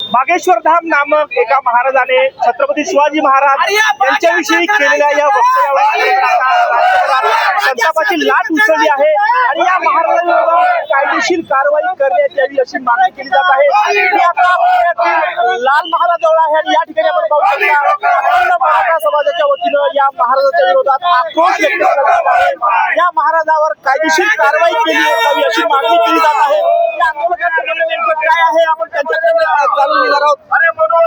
बागेश्वर धाम नामक एका महाराजाने छत्रपती शिवाजी महाराज यांच्याविषयी केलेल्या या वक्तव्यावर संतापाची लाट उसळली आहे आणि या महाराजांविरोधात कायदेशीर कारवाई करण्यात यावी अशी मागणी केली जात आहे। ही आता पुण्यातील लाल महालाजवळ आहे आणि या ठिकाणी आपण पाहू शकता अखंड मराठा समाजाच्या वतीनं या महाराजांच्या विरोधात आक्रोश व्यक्त करण्यात आहे। या महाराजावर कायदेशीर कारवाई केली जावी अशी मागणी केली जात आहे। या आंदोलकांचं म्हणणं नेमकं काय आहे आपण त्यांच्याकडे जाणून घेणार आहोत।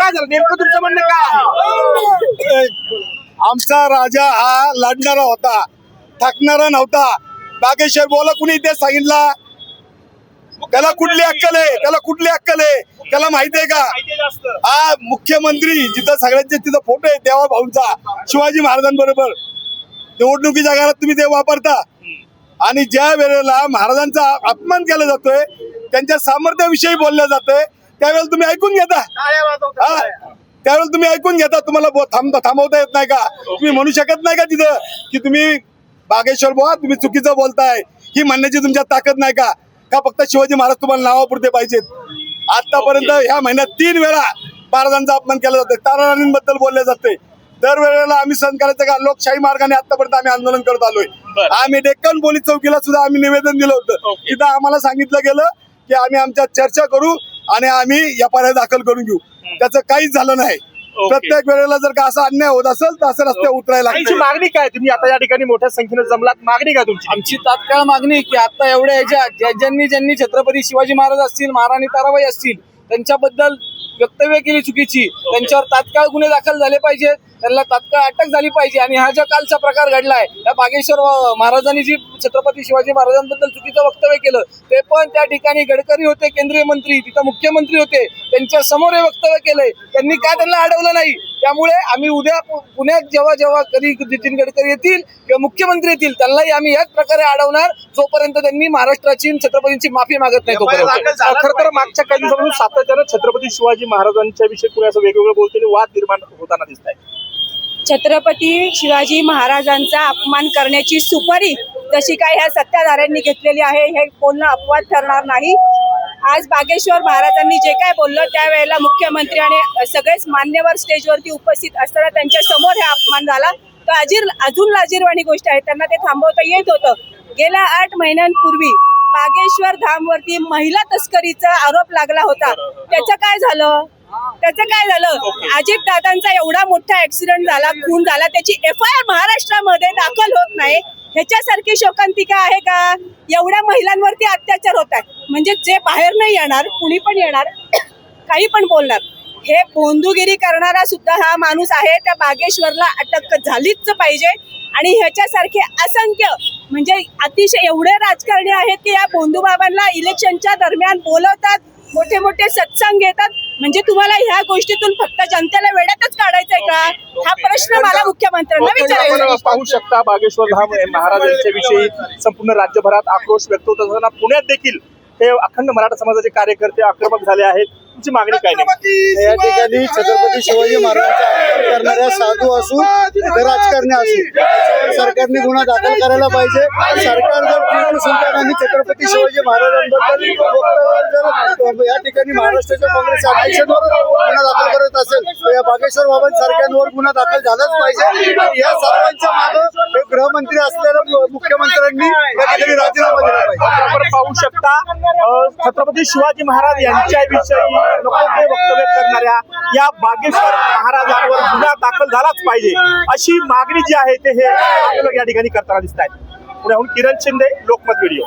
काय झालं नेमकं तुमचं म्हणणं काय आहे? आमचा राजा हा लढणारा होता, थकणारा नव्हता। बागेश्वर बोला कुणी ते सांगितलं त्याला कुठली अक्कल आहे, त्याला कुठली अक्कल आहे, त्याला माहिती आहे का? हा मुख्यमंत्री जिथं सगळ्यांचे तिथं फोटो आहे देवा भाऊंचा शिवाजी महाराजांबरोबर निवडणुकीच्या काळात तुम्ही ते वापरता आणि ज्या वेळेला महाराजांचा अपमान केला जातोय त्यांच्या सामर्थ्याविषयी बोललं जातंय त्यावेळेला तुम्ही ऐकून घेता। त्यावेळेला तुम्ही ऐकून घेता, तुम्हाला थांबवता येत नाही का? तुम्ही म्हणू शकत नाही का तिथं की तुम्ही बागेश्वर बुवा तुम्ही चुकीचं बोलताय, ही म्हणण्याची तुमच्यात ताकद नाही का? का फक्त शिवाजी महाराज तुम्हाला नावापुरते पाहिजेत? आतापर्यंत ह्या महिन्यात 3 वेळा महाराजांचा अपमान केला जातोय, ताराराणींबद्दल बोलले जाते। दरवेळेला आम्ही सहन करायचं का? लोकशाही मार्गाने आतापर्यंत आम्ही आंदोलन करत आलोय। आम्ही डेक्कन पोलीस चौकीला सुद्धा आम्ही निवेदन दिलं होतं, तिथं आम्हाला सांगितलं गेलं की आम्ही आमच्यात चर्चा करू आणि आम्ही FIR दाखल करून घेऊ। त्याचं काहीच झालं नाही। प्रत्येक वेळेला जर का असा अन्याय होत असेल तर असं रस्त्यावर उतरायला तुमची मागणी काय? तुम्ही आता या ठिकाणी मोठ्या संख्येने जमलात, मागणी काय तुमची? आमची तात्काळ मागणी की आता एवढ्या ज्यांनी छत्रपती शिवाजी महाराज असतील, महाराणी ताराबाई असतील त्यांच्याबद्दल वक्तव्य केली चुकीची, त्यांच्यावर तात्काळ गुन्हे दाखल झाले पाहिजेत, त्यांना तात्काळ अटक झाली पाहिजे। आणि हा जो कालचा प्रकार घडलाय त्या बागेश्वर महाराजांनी जी छत्रपती शिवाजी महाराजांबद्दल चुकीचं वक्तव्य केलं ते पण त्या ठिकाणी गडकरी होते, केंद्रीय मंत्री, तिथं मुख्यमंत्री होते, त्यांच्या समोर हे वक्तव्य केलंय, त्यांनी का त्यांना अडवलं नाही? त्यामुळे आम्ही उद्या पुण्यात जेव्हा कधी नितीन गडकरी येतील किंवा मुख्यमंत्री येतील त्यांनाही आम्ही याच प्रकारे अडवणार जोपर्यंत त्यांनी महाराष्ट्राची छत्रपतींची माफी मागत नाही तोपर्यंत। खरं तर मागच्या काही दिवसांपासून सातत्यानं छत्रपती शिवाजी महाराजांच्या विषयी कुणी असं वेगवेगळं बोलताना वाद निर्माण होताना दिसत आहे। छत्रपती शिवाजी महाराजांचा अपमान करण्याची सुपारी जशी काय ह्या सत्ताधाऱ्यांनी घेतलेली आहे हे बोलणं अपवाद ठरणार नाही। आज बागेश्वर महाराजांनी जे काय बोललं त्यावेळेला मुख्यमंत्री आणि सगळेच मान्यवर स्टेजवरती उपस्थित असताना त्यांच्या समोर हे अपमान झाला तर अजून लाजिरवाणी गोष्ट आहे, त्यांना ते थांबवता येत होतं। गेल्या 8 महिन्यांपूर्वी बागेश्वर धामवरती महिला तस्करीचा आरोप लागला होता, त्याचं काय झालं? अजित दादांचा एवढा मोठा ऍक्सिडेंट झाला, खून झाला, त्याची FIR महाराष्ट्रामध्ये दाखल होत नाही, ह्याच्यासारखी शोकांतिका आहे का? एवढ्या महिलांवरती अत्याचार होत आहे म्हणजे जे बाहेर नाही येणार, कुणी पण येणार, काही पण बोलणार, हे बोंधुगिरी करणारा सुद्धा हा माणूस आहे। त्या बागेश्वरला अटक झालीच पाहिजे आणि ह्याच्यासारखे असंख्य म्हणजे अतिशय एवढे राजकारणी आहेत की या बोंधूबाबांना इलेक्शनच्या दरम्यान बोलवतात, मोठे मोठे सत्संग घेतात, म्हणजे तुम्हाला ह्या गोष्टीतून फक्त जनतेला वेड्यातच काढायचंय का? हा प्रश्न मला मुख्यमंत्र्यांना विचारायचा आहे। पाहू शकता बागेश्वर धाम महाराजांच्या विषयी संपूर्ण राज्यभरात आक्रोश व्यक्त होत असताना पुण्यात देखील हे अखंड मराठा समाजाचे कार्यकर्ते आक्रमक झाले आहेत। तुमची मागणी काय? या ठिकाणी छत्रपती शिवाजी महाराजांचा अपमान करणाऱ्या साधू असू राजकारणी असू सरकारने गुन्हा दाखल करायला पाहिजे। सरकार जर टिपू सुलतान आणि छत्रपती शिवाजी महाराजांबद्दल जर या ठिकाणी महाराष्ट्राच्या काँग्रेस अध्यक्षांवर गुन्हा दाखल करत असेल तर या बागेश्वर बाबांसारख्यांवर गुन्हा दाखल झालाच पाहिजे। या सर्वांच्या मागे हे गृहमंत्री असलेल्या मुख्यमंत्र्यांनी या ठिकाणी राजीनामा दिला पाहिजे। आपण पाहू शकता छत्रपती शिवाजी महाराज यांच्याविषयी नको ते वक्तव्य करणाऱ्या या बागेश्वर महाराजांवर गुन्हा दाखल झालाच पाहिजे अशी मागणी जी आहे ते हे आंदोलक या ठिकाणी करताना दिसत आहेत। पुण्याहून किरण शिंदे, लोकमत व्हिडिओ।